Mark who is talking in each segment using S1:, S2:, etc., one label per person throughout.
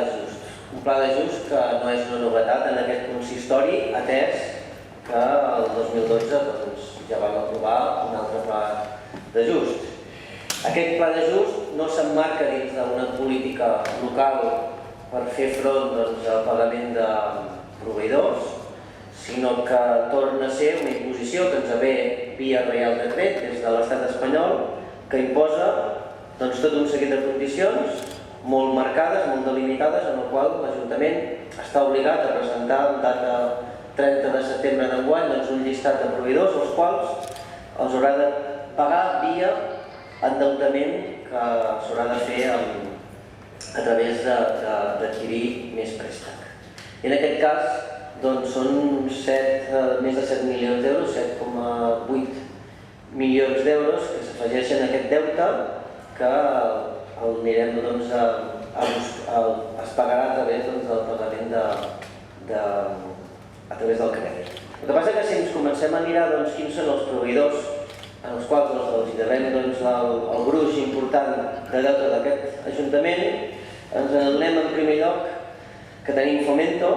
S1: d'ajust. Un pla d'ajust que no és una novetat en aquest consistori, atès que el 2012 ja vam aprovar un altre pla d'ajust. Aquest pla d'ajust no s'emmarca dins d'una política local per fer front al pagament de proveïdors, sinó que torna a ser una imposició que ens ve via Reial Decret des de l'Estat espanyol, que imposa tot un seguit de condicions molt marcades, molt delimitades, en el qual l'Ajuntament està obligat a presentar en data 30 de setembre d'enguany un llistat de proveïdors als quals els haurà de pagar via endeutament que s'haurà de fer a través d'adquirir més préstec. I en aquest cas són més de 7 milions d'euros, 7,8 milions d'euros que s'afegeixen a aquest deute que anirem es pagarà a través del pagament a través del crèdit. El que passa és que si ens comencem a mirar quins són els proveïdors en els quals els devem el gruix important de deute d'aquest Ajuntament, ens adonem en primer lloc que tenim Fomento.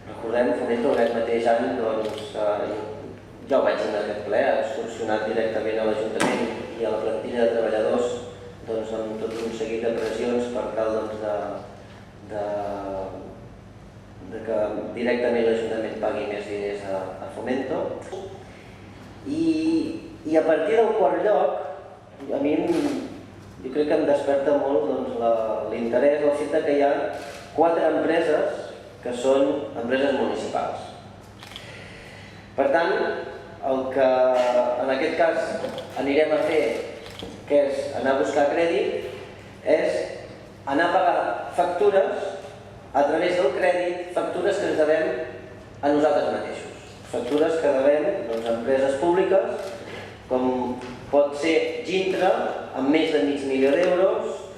S1: Recordem, Fomento aquest mateix any, ja ho vaig dir en aquest ple, ha extorsionat directament a l'Ajuntament i a la plantilla de treballadors amb tot un seguit de pressions per tal que directament l'Ajuntament pagui més diners a Fomento. I a partir del quart lloc, a mi jo crec que em desperta molt l'interès el fet que hi ha 4 empreses que són empreses municipals. Per tant, el que en aquest cas anirem a fer, que és anar a buscar crèdit, és anar a pagar factures a través del crèdit, factures que ens devem a nosaltres mateixos. Factures que devem a empreses públiques, com pot ser Gintra, amb més de $500.000 d'euros,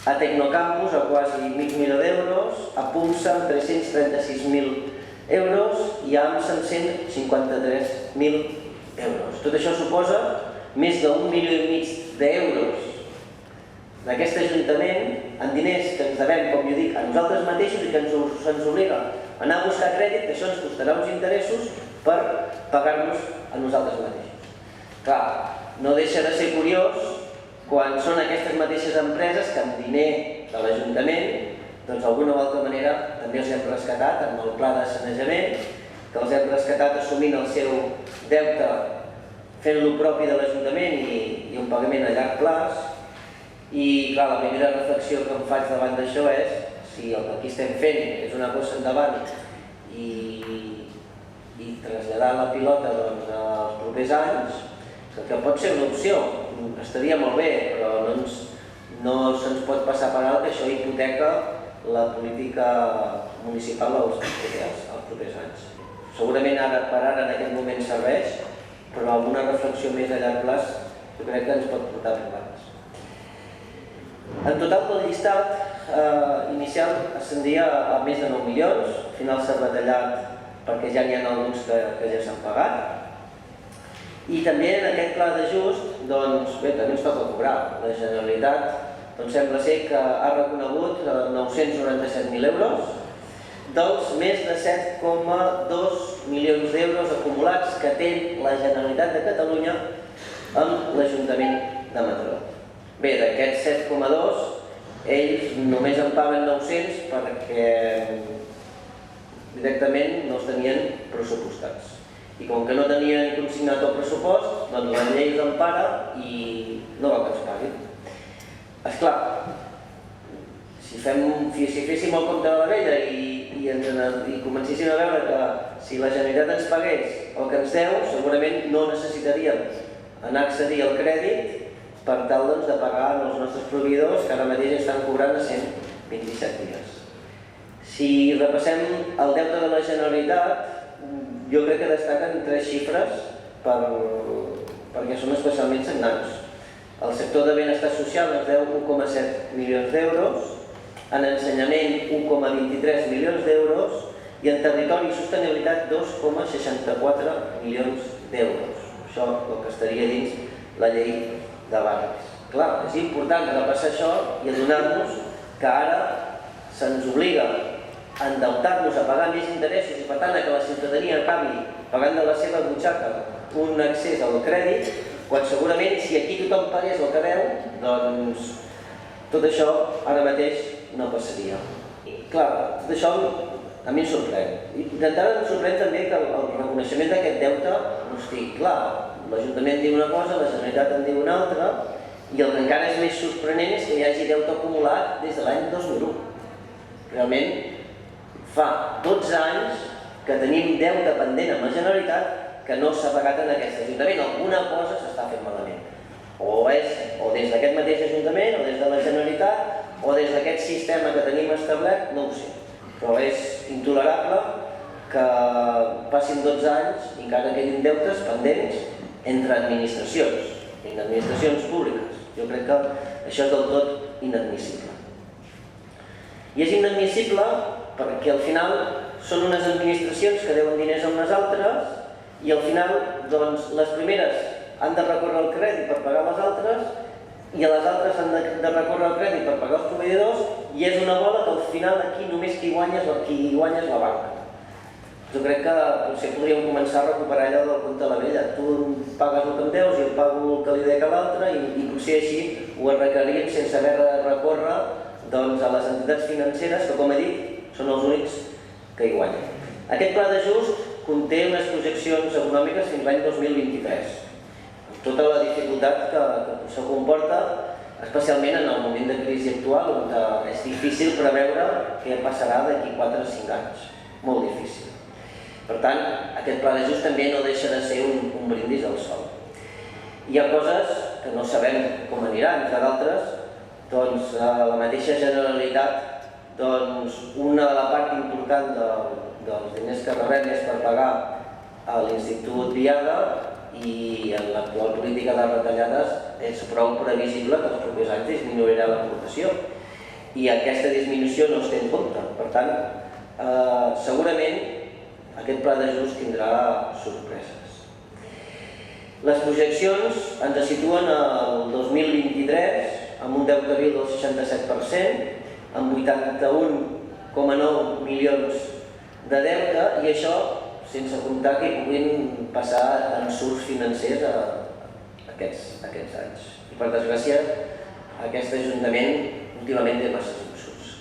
S1: a Tecnocampus, a quasi $500.000 d'euros, a Pumsa, amb €336.000 i a AMSA, amb €153.000. Tot això suposa més d'1,5 milions d'euros d'aquest Ajuntament en diners que ens devem, com jo dic, a nosaltres mateixos i que ens obliga a anar a buscar crèdit, que això ens costarà uns interessos per pagar-nos a nosaltres mateixos. Clar, no deixa de ser curiós quan són aquestes mateixes empreses que amb diner de l'Ajuntament d'alguna o altra manera també els hem rescatat amb el pla de sanejament, que els hem rescatat assumint el seu deute, fent-lo propi de l'Ajuntament i un pagament a llarg plaç. I clar, la primera reflexió que em faig davant d'això és si el que aquí estem fent és una cosa endavant i traslladar la pilota als propers anys, que pot ser una opció, estaria molt bé, però no se'ns pot passar per alt que això hipoteca la política municipal als propers anys. Segurament per ara en aquest moment serveix, però amb una reflexió més a llarg plaç jo crec que ens pot portar problemes. En total, el llistat inicial ascendia a més de 9 milions, al final s'ha retallat perquè ja n'hi ha alguns que ja s'han pagat. I també en aquest pla d'ajust, bé, també ens toca cobrar. La Generalitat sembla ser que ha reconegut 997.000 euros dels més de 7,2 milions d'euros acumulats que té la Generalitat de Catalunya amb l'Ajuntament de Mataró. Bé, d'aquests 7,2, ells només en paguen 900 perquè directament no els tenien pressupostats. I com que no tenien consignat el pressupost, la llei els empara i no vol que ens paguin. Esclar, si féssim el compte de la vella i comencéssim a veure que si la Generalitat ens pagués el que ens deu, segurament no necessitaríem anar a accedir al crèdit per tal de pagar els nostres proveïdors que ara mateix estan cobrant a 127 dies. Si repassem el deute de la Generalitat, jo crec que destaquen 3 xifres perquè són especialment sagnants. El sector de benestar social ens deu 1,7 milions d'euros, en ensenyament 1,23 milions d'euros i en territori i sostenibilitat 2,64 milions d'euros. Això el que estaria dins la llei de barris. Clar, és important repassar això i adonar-nos que ara se'ns obliga a endeutar-nos, a pagar més interessos i per tant que la ciutadania acabi pagant de la seva butxaca un accés al crèdit, quan segurament si aquí tothom pagués el que deu, doncs tot això ara mateix no passaria. I clar, tot això a mi em sorprèn. I d'entrada em sorprèn també que el reconeixement d'aquest deute no estigui clar. L'Ajuntament diu una cosa, la Generalitat en diu una altra, i el que encara és més sorprenent és que hi hagi deute acumulat des de l'any 2001. Realment, fa 12 anys que tenim deute pendent amb la Generalitat que no s'ha pagat en aquest Ajuntament. Alguna cosa s'està fent malament. O des d'aquest mateix Ajuntament, o des de la Generalitat, o des d'aquest sistema que tenim establert, no ho sé. Però és intolerable que passin 12 anys i encara quedin deutes pendents entre administracions públiques. Jo crec que això és del tot inadmissible. I és inadmissible perquè al final són unes administracions que deuen diners a unes altres i al final les primeres han de recórrer al crèdit per pagar les altres i a les altres han de recórrer al crèdit per pagar els proveïdors i és una bola que al final aquí només qui guanya és la banca. Jo crec que potser podríem començar a recuperar allò del conte de la vella. Tu pagues el que em deus i el pago el que li dec a l'altre i potser així ho arreglaríem sense haver de recórrer a les entitats financeres que, com he dit, són els únics que hi guanyen. Aquest pla d'ajust conté unes projeccions econòmiques fins l'any 2023, amb tota la dificultat que això comporta, especialment en el moment de crisi actual, on és difícil preveure què passarà d'aquí 4 o 5 anys. Molt difícil. Per tant, aquest pla d'ajust també no deixa de ser un brindis al sol. Hi ha coses que no sabem com anirà, entre d'altres, la mateixa Generalitat, una de la part important dels diners que rebem és per pagar a l'Institut Biada i en l'actual política de retallades és prou previsible que els propers anys disminuirà l'aportació i aquesta disminució no es té en compte. Per tant, segurament aquest pla d'ajust tindrà sorpreses. Les projeccions ens situen al 2023 amb un deute viu del 67%, amb 81,9 milions de deute i això sense comptar que hi puguin passar ensurts financers aquests anys. I per desgràcia, aquest Ajuntament últimament té massa ensurts.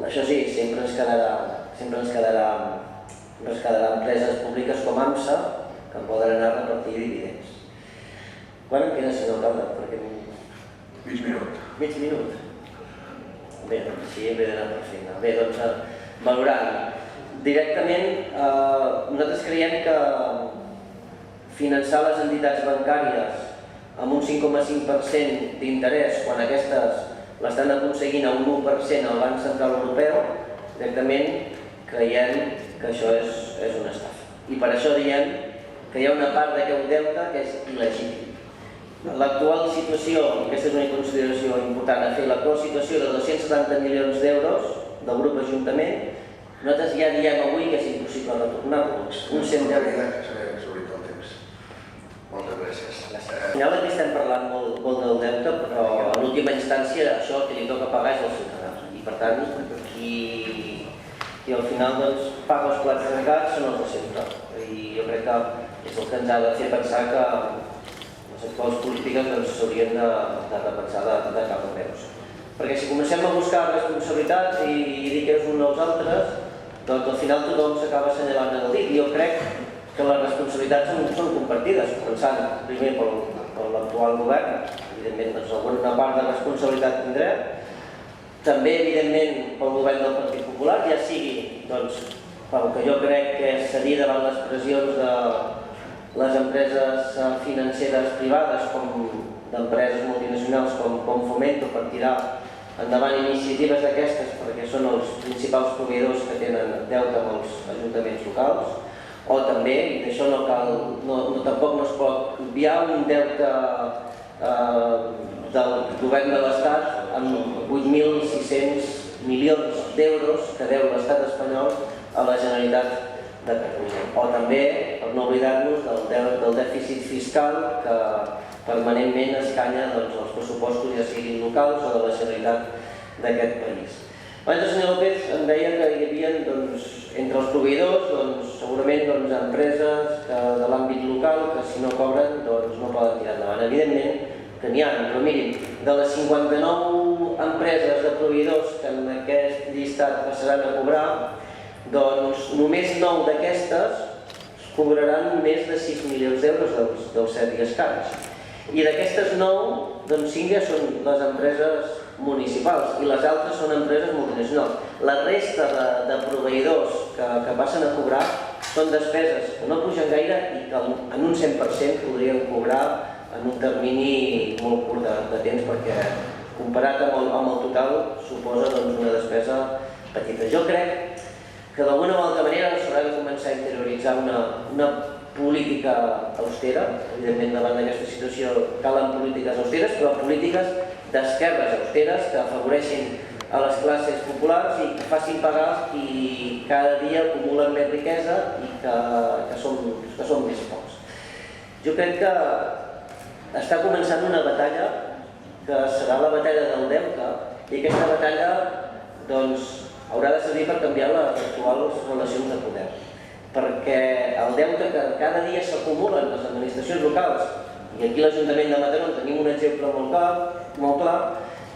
S1: Això sí, sempre ens quedarà empreses públiques com AMSA que en poden anar a repartir dividends. Quan em queda, senyor alcalde?
S2: Mig minut.
S1: Mig minut? Bé, doncs així hem d'anar per feina. Bé, doncs, valorant. Directament, nosaltres creiem que finançar les entitats bancàries amb un 5,5% d'interès quan aquestes l'estan aconseguint a un 1% al Banc Central Europeu, directament creiem que això és una estafa. I per això diem que hi ha una part d'aquest deute que és il·legítim. L'actual situació, aquesta és una consideració important a fer, l'actual situació de 270 milions d'euros del grup Ajuntament, nosaltres ja diem avui que és impossible retornar-los. Uns 100 euros.
S2: Moltes gràcies.
S1: Al final aquí estem parlant molt del deute, però en última instància això que li toca pagar és al ciutadà. I per tant, qui al final paga els plats trencats són els de sempre. I jo crec que és el que ens ha de fer pensar que les actuals polítiques s'haurien de repensar de cap a peus. Perquè si comencem a buscar responsabilitats i dir que és un dels altres, doncs al final tothom s'acaba assenyalant el dit. I jo crec que les responsabilitats són compartides, començant primer per l'actual govern, evidentment alguna part de responsabilitat tindrem, també evidentment pel govern del Partit Popular, ja sigui pel que jo crec que és cedir davant les pressions de les empreses financeres privades com d'empreses multinacionals com Fomento per tirar endavant iniciatives d'aquestes perquè són els principals proveïdors que tenen deute amb els ajuntaments locals, o també, i d'això tampoc no es pot obviar, un deute del govern de l'Estat amb 8.600 milions d'euros que deu l'Estat espanyol a la Generalitat de Catalunya. O també, per no oblidar-nos, del dèficit fiscal que permanentment escanya els pressupostos, ja siguin locals o de la Generalitat d'aquest país. Abans el senyor López em deia que hi havia entre els proveïdors segurament empreses de l'àmbit local que si no cobren no poden tirar endavant. Evidentment que n'hi ha, però mirin, de les 59 empreses de proveïdors que en aquest llistat passaran a cobrar, només 9 d'aquestes cobraran més de 6 milions d'euros dels 7 i escaig. I d'aquestes 9, 5 ja són les empreses municipals i les altres són empreses multinacionals. La resta de proveïdors que passen a cobrar són despeses que no pugen gaire i que en un 100% podrien cobrar en un termini molt curt de temps perquè comparat amb el total suposa una despesa petita. Jo crec que d'alguna o altra manera s'haurà de començar a interioritzar una política austera. Evidentment, davant d'aquesta situació calen polítiques austeres, però polítiques d'esquerres austeres que afavoreixin a les classes populars i que facin pagar els qui cada dia acumulen més riquesa i que són més pocs. Jo crec que està començant una batalla que serà la batalla del deute i aquesta batalla haurà de servir per canviar les actuals relacions de poder. Perquè el deute que cada dia s'acumula en les administracions locals, i aquí l'Ajuntament de Mataró en tenim un exemple molt clar,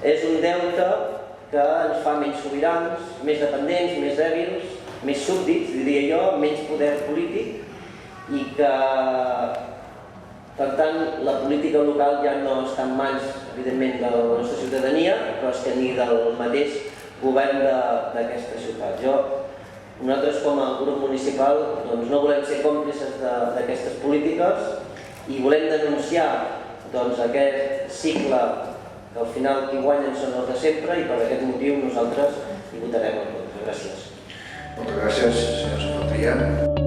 S1: és un deute que ens fa menys sobirans, més dependents, més dèbils, més súbdits, diria jo, menys poder polític, i que, per tant, la política local ja no està en mans, evidentment, de la nostra ciutadania, però és que ni del mateix govern d'aquesta ciutat. Nosaltres, com a grup municipal, no volem ser còmplices d'aquestes polítiques i volem denunciar aquest cicle que al final qui guanyen són els de sempre i per aquest motiu nosaltres hi votarem en contra. Gràcies.
S2: Moltes gràcies, senyor secretari.